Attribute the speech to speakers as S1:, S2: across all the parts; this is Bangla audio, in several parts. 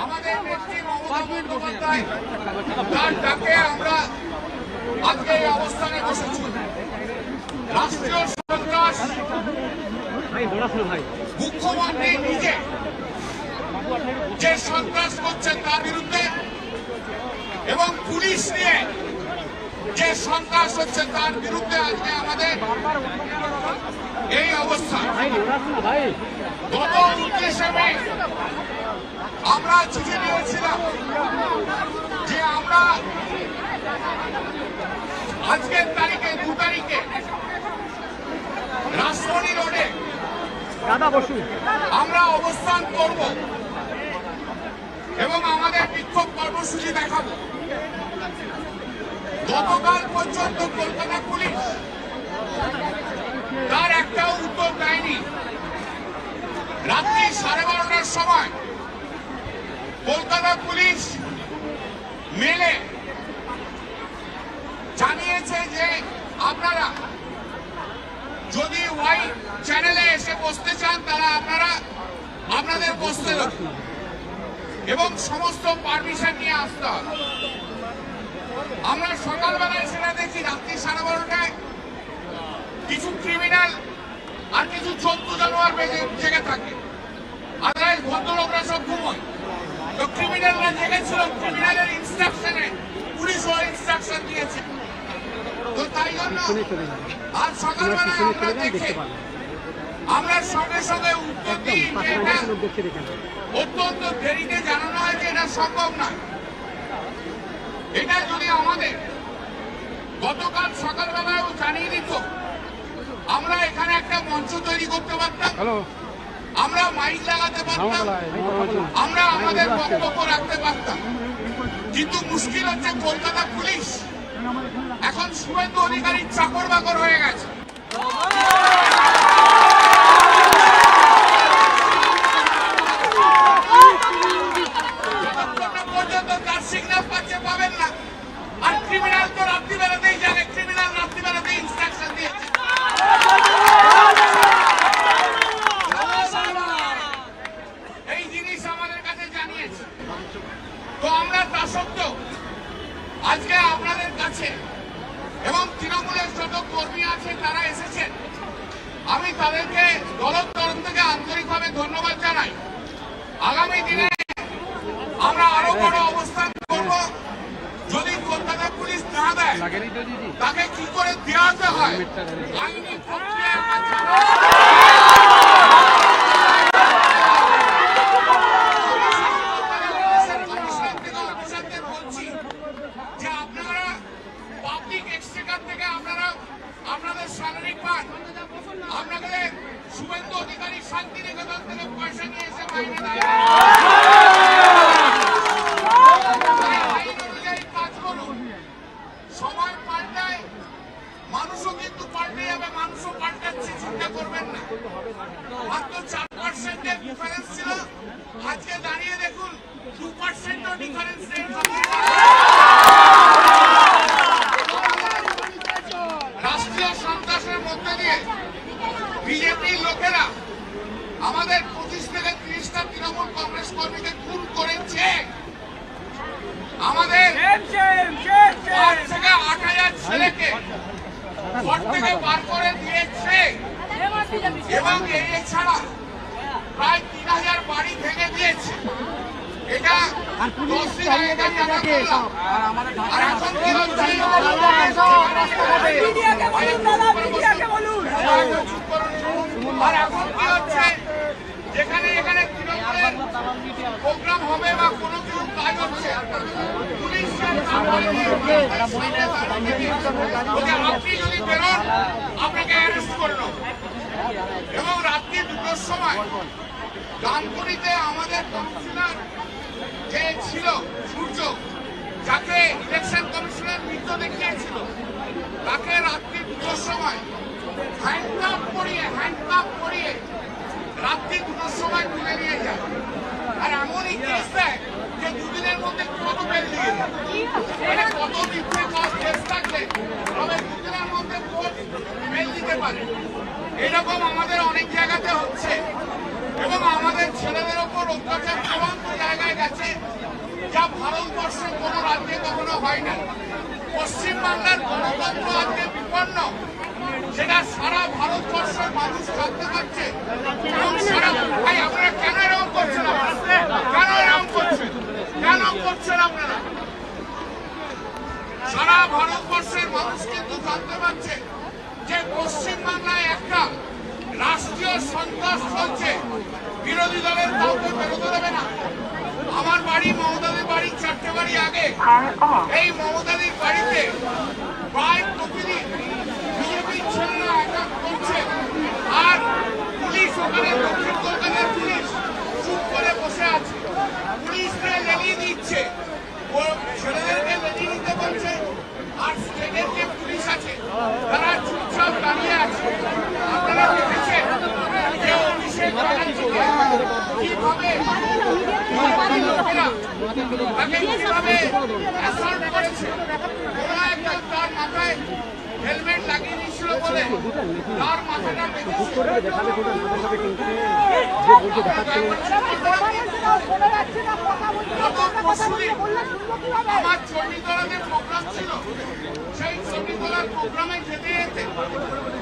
S1: আমাদের নেত্রী মমতা বন্দ্যোপাধ্যায় তার ডাকে আমরা আজকে এই অবস্থানে বসেছি। রাষ্ট্রীয় সন্ত্রাস মুখ্যমন্ত্রী নিজে যে সন্ত্রাস করছেন তার বিরুদ্ধে এবং পুলিশ নিয়ে যে সন্ত্রাস হচ্ছে তার বিরুদ্ধে আজকে আমাদের এই অবস্থা। গত 29শে মে আমরা চিঠি দিয়েছিলাম যে আমরা আজকের তারিখে 2 তারিখে রাজধানী রোডে আমরা অবস্থান করব এবং আমাদের বিক্ষোভ কর্মসূচি দেখাবো। গতকাল পর্যন্ত কলকাতা পুলিশ তার একটাও উত্তর দেয়নি। রাত্রি 12:30টার সময় কলকাতা পুলিশ মেলে জানিয়েছে যে আপনারা যদি ওয়াই চ্যানেলে এসে বসতে চান তারা আপনাদের বসতে দেবে এবং সমস্ত পারমিশন নিয়ে আসতে হবে। আমরা সকালবেলায় সেটা দেখি রাত্রি 12:30টায় কিছু ক্রিমিনাল আর কিছু জন্তু জানোয়ার জেগে থাকে, আদারওয়াইজ ভদ্রলোকরা সব ঘুমোয়। তো ক্রিমিনালরা জেগেছিল, ক্রিমিনালের ইনস্ট্রাকশনে পুলিশও ইনস্ট্রাকশন দিয়েছে। তো তাই জন্য আজ সকালবেলায় আমরা দেখে আমরা সঙ্গে সঙ্গে উত্তর দিই যে এটা অত্যন্ত দেরিতে জানানো হয় যে এটা সম্ভব নয়। এটা যদি আমাদের গতকাল সকালবেলাও জানিয়ে দিত, আমরা এখানে একটা মঞ্চ তৈরি করতে পারতাম, আমরা মাইক লাগাতে পারতাম, আমরা আমাদের বক্তব্য রাখতে পারতাম। কিন্তু মুশকিল হচ্ছে কলকাতা পুলিশ এখন শুভেন্দু অধিকারীর চাকর বাকর হয়ে গেছে। যতক্ষণ পর্যন্ত তার সিগন্যাল পাবেন না। আর ক্রিমিনাল তো রাত্রিবেলাতেই জানে, ক্রিমিনাল রাত্রিবেলাতেই ইনস্ট্রাকশন দিয়েছে। এই জিনিস আমাদের কাছে জানিয়েছে। তো আমরা তা সত্ত্বেও আজকে আপনাদের কাছে এবং তৃণমূলের যত কর্মী আছে তারা এসেছেন, আমি তাদেরকে দলের তরফ থেকে আন্তরিকভাবে ধন্যবাদ জানাই। আগামী দিনে আমরা আরো বড় অবস্থান করব। যদি কলকাতা পুলিশ না দেয় তাকে কি করে দেওয়াতে হয় আইনি প্রক্রিয়া বলছি যে আপনারা পাবলিক এক্সচেকার থেকে আপনাদের স্যালারি পান, আপনাদের শুভেন্দু অধিকারী শান্তিনিকেতন থেকে পয়সা নিয়ে এসে মাইনে দেয়। আইন অনুযায়ী কাজ করুন। সময় পাল্টায়, মানুষও কিন্তু পাল্টে যাবে, মানুষও পাল্টাচ্ছে, চিন্তা করবেন না। মাত্র 4% ডিফারেন্স ছিল, আজকে দাঁড়িয়ে দেখুন 2% ডিফারেন্স নেই। রাষ্ট্রীয় সন্ত্রাসের মধ্যে দিয়ে বিজেপির লোকেরা আমাদের 25 থেকে 30টা তৃণমূল কংগ্রেস কর্মীকে খুন করেছে। আমাদের 5 থেকে 8,000 ছেলেকে ঘর থেকে বার করে দিয়েছে এবং এছাড়া প্রায় 3,000 বাড়ি ভেঙে দিয়েছে। এটা 10 দিন আগে জানা করলাম। আর এখন কি হচ্ছে, আর এখন কি হচ্ছে, যেখানে এখানে তৃণমূলের প্রোগ্রাম হবে বা কোনো কিছু কাজ হচ্ছে, পুলিশ আপনি যদি বেরোন আপনাকে অ্যারেস্ট করলো। এবং রাত্রি 2টোর সময় ডানকুনিতে আমাদের কাউন্সিলর যে ছিল সূর্য, যাকে ইলেকশন কমিশনের মৃত্যু দেখিয়েছিল, তাকে রাত্রি 2টোর সময় হ্যান্ডকাপ করিয়ে রাত্রি 2টোর সময় তুলে নিয়ে যায়। আর এমনই কেস দেয় যে 2 দিনের মধ্যে কত বেল দিয়ে মানে কত মিথ্যে কেস থাকলে তবে 2 দিনের মধ্যে বেল দিতে পারে। এরকম আমাদের অনেক জায়গাতে হচ্ছে এবং আমাদের ছেলেদের ওপর অত্যাচার সন্ত্রাস চলছে, বিরোধী দলের কাউকে বেরোতে দেবে না। আমার বাড়ি মমতাদির বাড়ি 4টে বাড়ি আগে, এই মমতাদির বাড়িতে প্রায় প্রতিদিন বিজেপির ছেলেরা অ্যাটাক করছে, আর পুলিশ ওখানে দক্ষিণ কলকাতার পুলিশ চুপ করে বসে আছে, পুলিশকে লেলিয়ে দিচ্ছে, ছেলেদেরকে লেলিয়ে দিতে বলছে, আর স্টেটের যে পুলিশ আছে তারা চুপচাপ দাঁড়িয়ে আছে। আপনারা দেখেছেন যে অভিষেক ব্যানার্জিকে কিভাবে লোকেরা তাকে কিভাবে অ্যাসল্ট করেছে। কোনো একজন তার মাথায় হেলমেট লাগিয়ে দিয়েছিল বলে তার মাথাটা আমার চণ্ডীতলাতে প্রোগ্রাম ছিল, সেই চণ্ডীতলার প্রোগ্রামে যেতে যেতে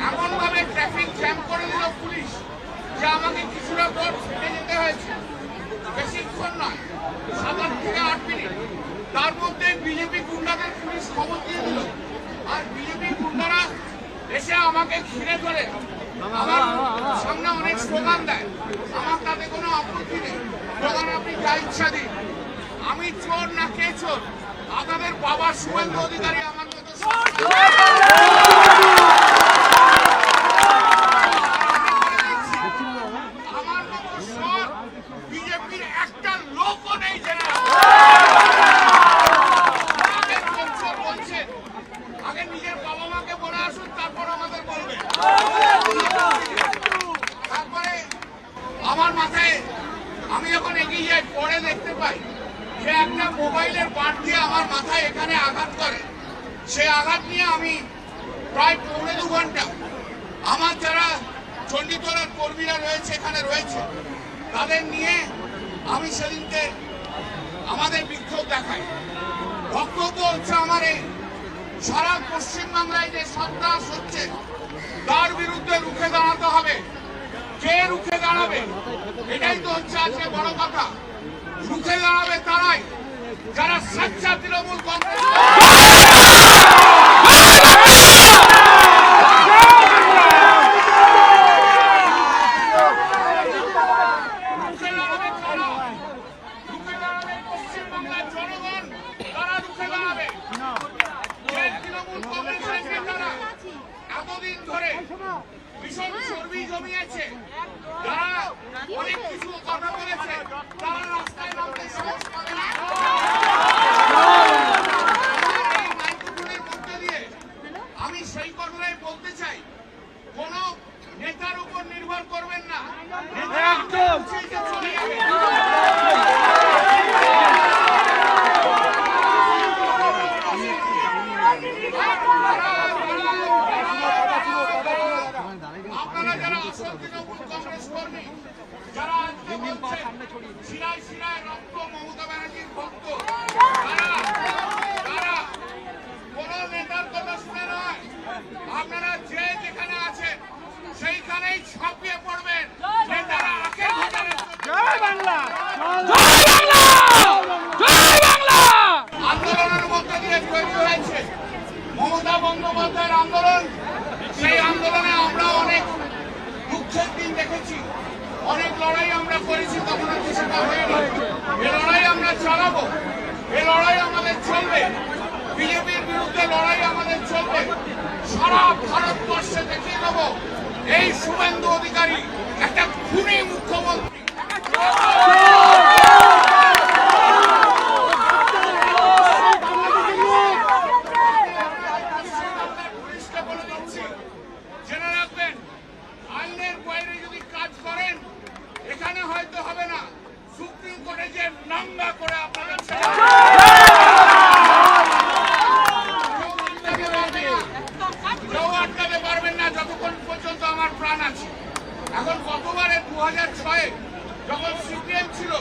S1: এমন ভাবে ট্রাফিক জ্যাম করে দিল পুলিশ যে আমাকে কিছুটা দূর ছুটে যেতে হয়েছে, বেশিক্ষণ নয়, 7 থেকে 8 মিনিট। তার মধ্যে বিজেপি গুন্ডাদের পুলিশ খবর দিয়ে দিল, আর বিজেপি গুন্ডারা এসে আমাকে ঘিরে ধরে আমার সামনে অনেক স্লোগান দেয়। আমার তাতে কোনো আপত্তি নেই, স্লোগান আপনি যা ইচ্ছা দিন। আমি চোর না কে চোর? আপনাদের বাবা শুভেন্দু অধিকারী আমার মতো আমার মতো চোর বিজেপির একটা লোকও নেই যারা বলছেন। আগে নিজের বাবা মাকে বলে আসুন, তারপর আমাদের বলবে। তারপরে আমার মাথায় আমি যখন এগিয়ে যাই, পরে দেখতে পাই সে একটা মোবাইলের বাঁট দিয়ে আমার মাথায় এখানে আঘাত করে। সে আঘাত নিয়ে আমি প্রায় 2.25 ঘন্টা আমার যারা চণ্ডীতলার কর্মীরা রয়েছে এখানে রয়েছে তাদের নিয়ে আমি সেদিনকে আমাদের বিক্ষোভ দেখাই। বক্তব্য হচ্ছে আমার এই সারা পশ্চিমবাংলায় যে সন্ত্রাস হচ্ছে তার বিরুদ্ধে রুখে দাঁড়াতে হবে। কে রুখে দাঁড়াবে? এটাই তো হচ্ছে আজকে বড় কথা। রুখে দাঁড়াবে তারাই যারা সচ্চা তৃণমূল কংগ্রেস। পশ্চিমবাংলার জনগণ তারা রুখে দাঁড়াবে। তৃণমূল কংগ্রেসের নেতারা এতদিন ধরে ভীষণ চর্বি জমিয়েছে, যারা অনেক কিছু কথা বলেছে, তারা রাস্তায় নামতে সাহস পাবে না। এই মাইক্রোফোনের মধ্যে দিয়ে আমি সেই কথাটাই বলতে চাই, কোন নেতার উপর নির্ভর করবেন না, নেতারা চলে যাবে। আপনারা যারা আসল তৃণমূল কংগ্রেস কর্মী, যারা আজকে বলছেন শিরায় শিরায় রক্ত মমতা ব্যানার্জির ভক্ত, তারা কোন নেতার কথা শুনে নয়, আপনারা যে যেখানে আছেন সেইখানেই ছাপিয়ে পড়বেন। নেতারা আখের ঘটানোর আন্দোলনের মধ্যে দিয়ে তৈরি হয়েছে মমতা বন্দ্যোপাধ্যায়ের আন্দোলন। সেই আন্দোলনে আমরা অনেক দুঃখের দিন দেখেছি, অনেক লড়াই আমরা করেছি, তখন হচ্ছে সেটা হয়নি। এ লড়াই আমরা চালাবো, এ লড়াই আমাদের চলবে, বিজেপির বিরুদ্ধে লড়াই আমাদের চলবে। সারা ভারতবর্ষে দেখিয়ে দেবো এই শুভেন্দু অধিকারী একটা খুনি মুখ্যমন্ত্রী। পুলিশকে বলে দিচ্ছি, জেনে রাখবেন, আইনের বাইরে যদি কাজ করেন এখানে হয়তো হবে না, সুপ্রিম কোর্টে যে নাঙ্গা করে আপনাদের কেউ আটকাতে পারবেন না যতক্ষণ পর্যন্ত আমার প্রাণ আছে। এখন গতবারে 2006-এ যখন সিপিএম ছিল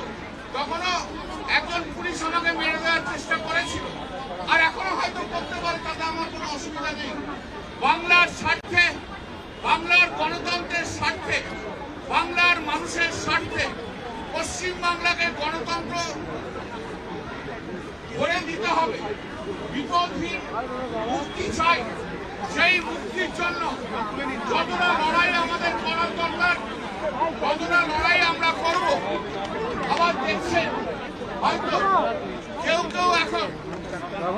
S1: তখনও একজন পুলিশ আমাকে মেরে দেওয়ার চেষ্টা করেছিল, আর এখনো হয়তো করতে পারে, তাতে আমার কোনো অসুবিধা নেই। বাংলার স্বার্থে, বাংলার গণতন্ত্রের স্বার্থে, বাংলার মানুষের স্বার্থে পশ্চিমবাংলাকে গণতন্ত্র করে দিতে হবে। বিপদহীন মুক্তি চাই, সেই মুক্তির জন্য যতটা লড়াই আমাদের করার দরকার কতটা লড়াই আমরা করব। আবার দেখছেন হয়তো কেউ কেউ এখন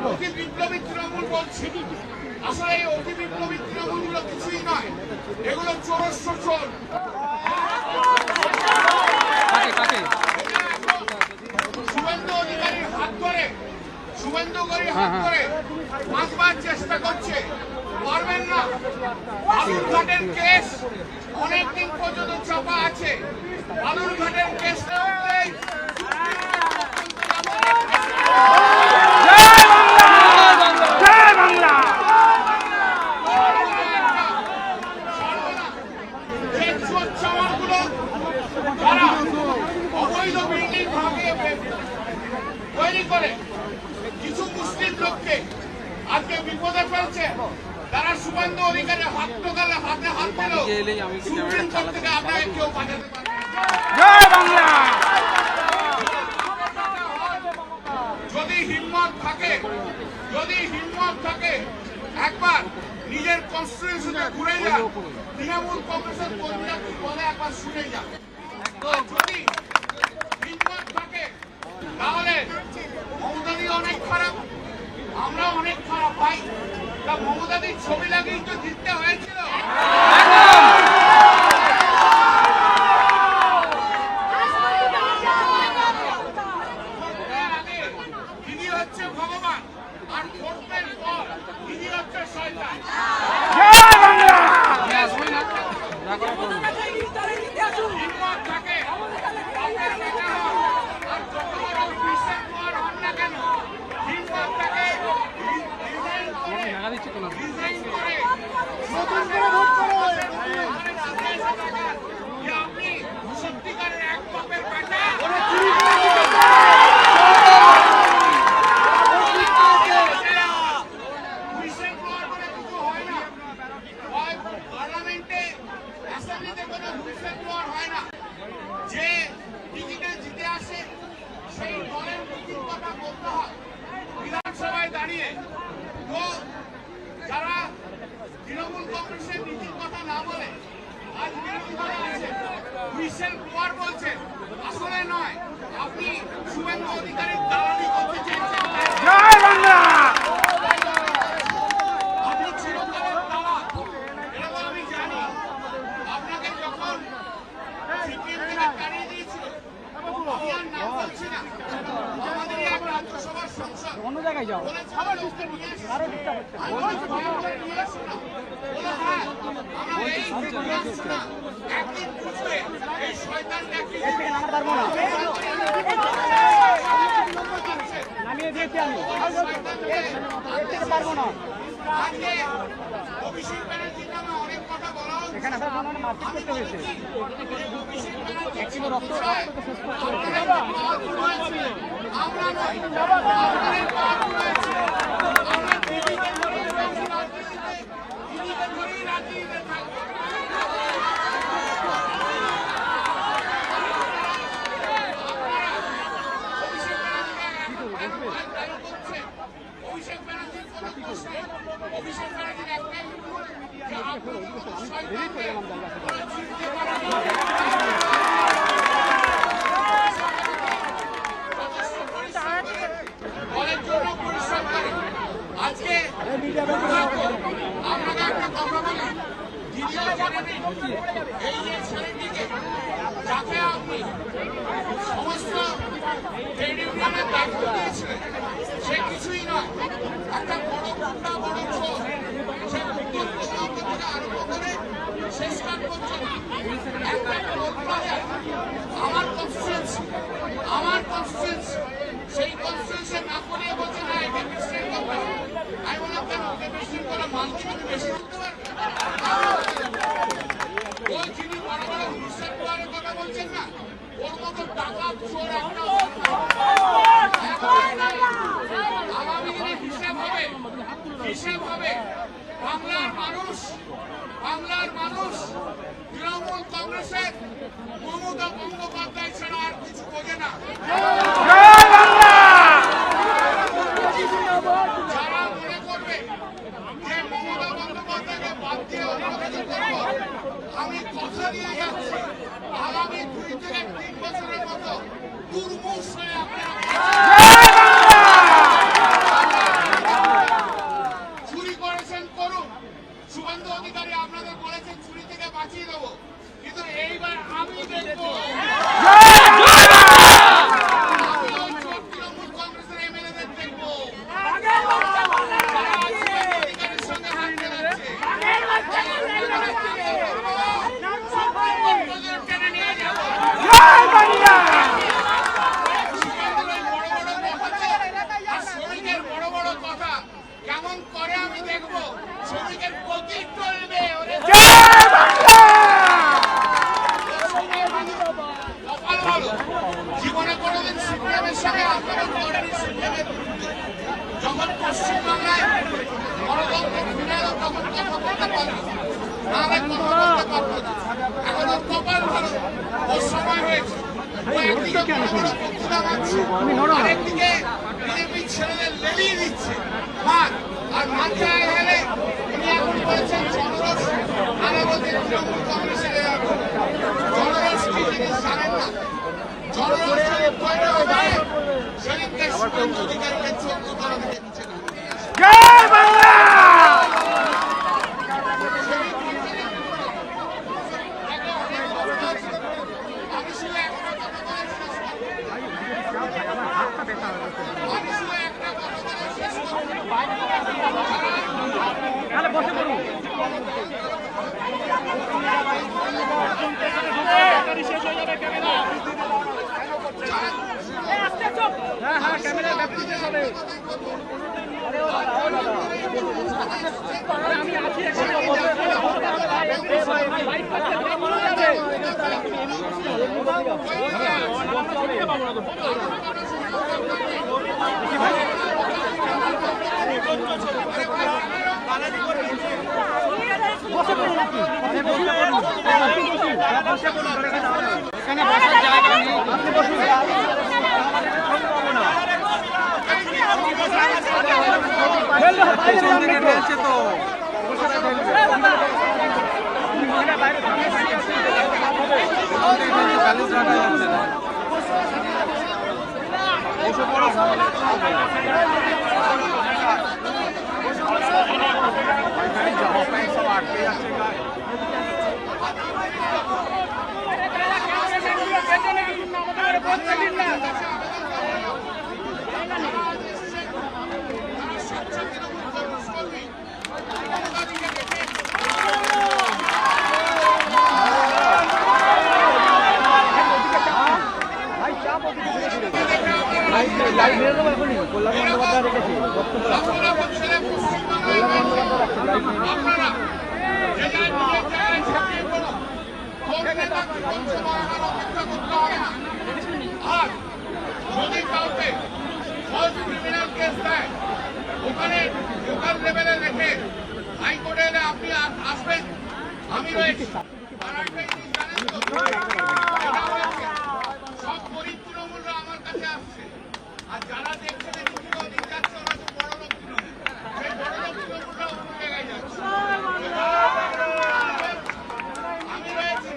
S1: অতি বিপ্লবী তৃণমূল বলছে, আসলে এই অতি বিপ্লবী তৃণমূলগুলো কিছুই নয়, এগুলো চোরস্য চোর। শুভেন্দু অধিকারীর হাত ধরে, শুভেন্দুকারীর হাত ধরে বাঁচবার চেষ্টা করছে, পারবেন না। বালুরঘাটের কেস অনেকদিন পর্যন্ত চাপা আছে। বালুরঘাটের কেস অবৈধ বিল্ডিং ভাঙিয়ে তৈরি করে কিছু মুসলিম লোককে আজকে বিপদে ফেলছে। তারা শুভেন্দু অধিকারের হাত টোকালে হাতে হাত পেল, সুপ্রিম কোর্ট থেকে আপনাকে কেউ বাঁচাতে পারবে। যদি হিম্মত থাকে, যদি হিম্মত থাকে একবার নিজের কনস্টিটিউশনে ঘুরে যান, তৃণমূল কংগ্রেসের কর্মীরা কি বলে একবার শুনে যান। যদি হিম্মত থাকে তাহলে মমতাদি অনেক খারাপ, আমরা অনেক খারাপ ভাই। তা মমতাদির ছবি লাগিয়েই তো জিততে হয়েছিল। তিনি হচ্ছে ভগবান আর ভোটের পর তিনি হচ্ছে শয়তান। হিম্মত থাকে বাপের বেটা হন আর যত বড় অফিসের পর হন না কেন, হিম্মত থাকে ডিজাইন করে নতুন করে ভোট করে আপনি সত্যিকারের এক বাপের বেটা। পার্লামেন্টে অ্যাসেম্বলিতে কোনো হুইসেল ব্লোয়ার হয় না। যে টিকিটে জিতে আসে সেই দলের নীতির কথা বলতে হয় বিধানসভায় দাঁড়িয়ে। তো যারা তৃণমূল কংগ্রেসের নীতির কথা না বলে আজ বিরোধী দলে আছে, হুইসেল ব্লোয়ার বলছেন, আসলে নয়। আপনি শুভেন্দু অধিকারীর দালালি করতে চেয়েছেন। আপনি চিরকালের দালাল, এটা তো আমি জানি। আপনাকে যখন সিপিএম থেকে তাড়িয়ে দিয়েছিল, আমি আর নাম বলছি না, আমাদেরই এক রাজ্যসভার সংসদ
S2: অন্য জায়গায় যাও,
S1: একদিন বুঝবে এই শয়তানটা কি।
S2: নামিয়ে দিয়েছি আমি, পারবো না।
S1: আজকে অভিষেক ব্যানার্জির নামে অনেক কথা বলা হচ্ছে।
S2: এখানে মারপিট করতে হয়েছে,
S1: অভিষেক ব্যানার্জি
S2: এক কিলো রক্ত শেষ করতে হয়েছে।
S1: আমরা নয়, আপনাদের পাওয়ার রয়েছে। আমরা দিদিকে ধরেই রাজনীতিতে, দিদিকে ধরেই রাজনীতিতে থাকবো। অভিষেক ব্যানার্জির কোনো প্রশ্ন, অভিষেক ব্যানার্জির একটাই উত্তর যে আপনি শয়তানকে ওরা চিনতে পারেনি। দলের জন্য পরিশ্রম করে। আজকে আপনাকে একটা কথা বলি, দিদিও জানেন এই যে ছেলেটিকে যাকে আপনি সমস্ত ট্রেড ইউনিয়নের দায়িত্ব দিয়েছিলেন, সে কিছুই নয়, একটা বড় গুন্ডা, বড় চোর। সে উত্তর পূর্ব থেকে আরম্ভ করে শেষকাল পর্যন্ত একটা টোল প্লাজায় আমার কনস্টিটিউয়েন্সি সেই কনস্টিটিউয়েন্সি না করিয়ে বলছে না এটা বিশৃঙ্খল করতে হবে। আমি বললাম কেন, ওকে বিশৃঙ্খলা মানতে কিন্তু বেশি করতে পারবে। ও যিনি বড় বড় হুইসেল ব্লোয়ারের কথা বলছেন না, ওর মতো ডাকাত চোর একটা আগামী দিনে হিসেব হবে। বাংলার মানুষ তৃণমূল কংগ্রেসের মমতা বন্দ্যোপাধ্যায় ছাড়া আর কিছু বোঝে না। যারা মনে করবে যে মমতা বন্দ্যোপাধ্যায়কে বাদ দিয়ে অন্য কিছু করবো, আমি কথা দিয়ে যাচ্ছি শ্রমিকের বড় বড় কথা কেমন করে আমি দেখবো। শ্রমিকের প্রতি চলবে কপাল ভালো। জীবনে কোনোদিন সিপিএমের সঙ্গে আন্দোলন করেনি। সিপিএমের যখন পশ্চিমবাংলায় গণতন্ত্র ফিরে এলো তখন কথা বলতে পারলো নাহলে কথা বলতে পারতো না। এখন ওর কপাল ভালো, ওর সময় হয়েছে। ও একদিকে বড় বড় বক্তৃতা মারছে, আরেকদিকে বিজেপি ছেলেদের লেলিয়ে দিচ্ছে মাঠ। আর মাঠ জায়গায় গেলে উনি এখন বলেছেন জনরস আনা বলতে তৃণমূল কংগ্রেসের জনরস কি জিনিস জানেন না। জনরস যদি তৈরি হবে সেদিনকে শুভেন্দু অধিকারীকে 14 থেকে নিচে নামিয়ে আমি শুধু একটা কথা বলে শেষ করবো।
S2: বসে পড়ুন। হ্যাঁ ক্যামেরা ব্যাপটি হবে। আমি আছি এখানে বসার জায়গা নেই। আপনি বসুন। ফেলছে তো ব্যালেন্স রাখা যাচ্ছে না। বসে পড়ো। সব আটকে যাচ্ছে গায়ে।
S1: আর যদি কাউকে ক্রিমিনাল কেস দেয় ওখানে লোকাল লেভেলে রেখে হাইকোর্টে এলে আপনি আসবেন, আমি রয়েছি। আর একটা জিনিস জানেন তো, সব গরিব তৃণমূলরা আমার কাছে আসছে। আর যারা দেখছেন দিন যাচ্ছে ওরা তো বড় লোক তৃণমূল। সেই বড় লোক তৃণমূলরা অন্য জায়গায় যাচ্ছে। আমি রয়েছি,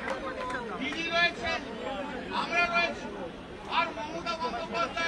S1: দিদি রয়েছে, আমরা রয়েছি। আর মমতা বন্দ্যোপাধ্যায়